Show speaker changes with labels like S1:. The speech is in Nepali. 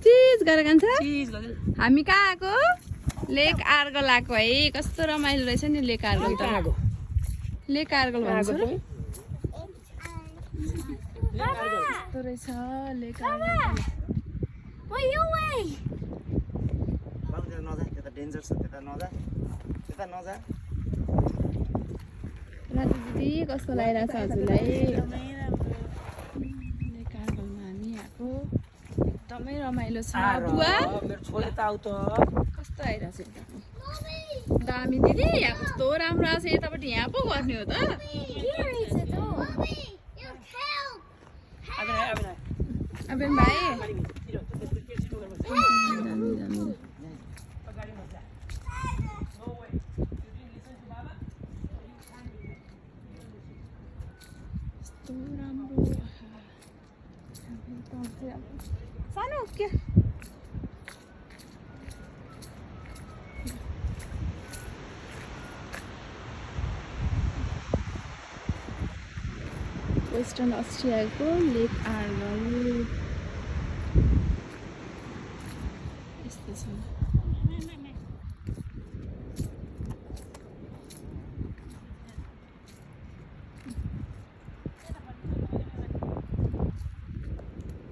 S1: चिज गरेर खान्छ हामी कहाँ आएको लेक आर्गल आएको है कस्तो रमाइलो रहेछ नि लेक आर्गल त लेक आर्गल भन्छ र कस्तो रहेछ लेक आर्गल राजु दिदी कस्तो लागिरहेछ हजुरलाई लेक आर्गलमा हामी आएको एकदमै रमाइलो छ बुवा कस्तो आइरहेछ एकदमै दामी दिदी यहाँ कस्तो राम्रो आछ यतापट्टि यहाँ पो गर्ने हो त अबेन भाइ सानो के वेस्टर्न अस्ट्रेलियाको लेक आर्गल यस्तो छ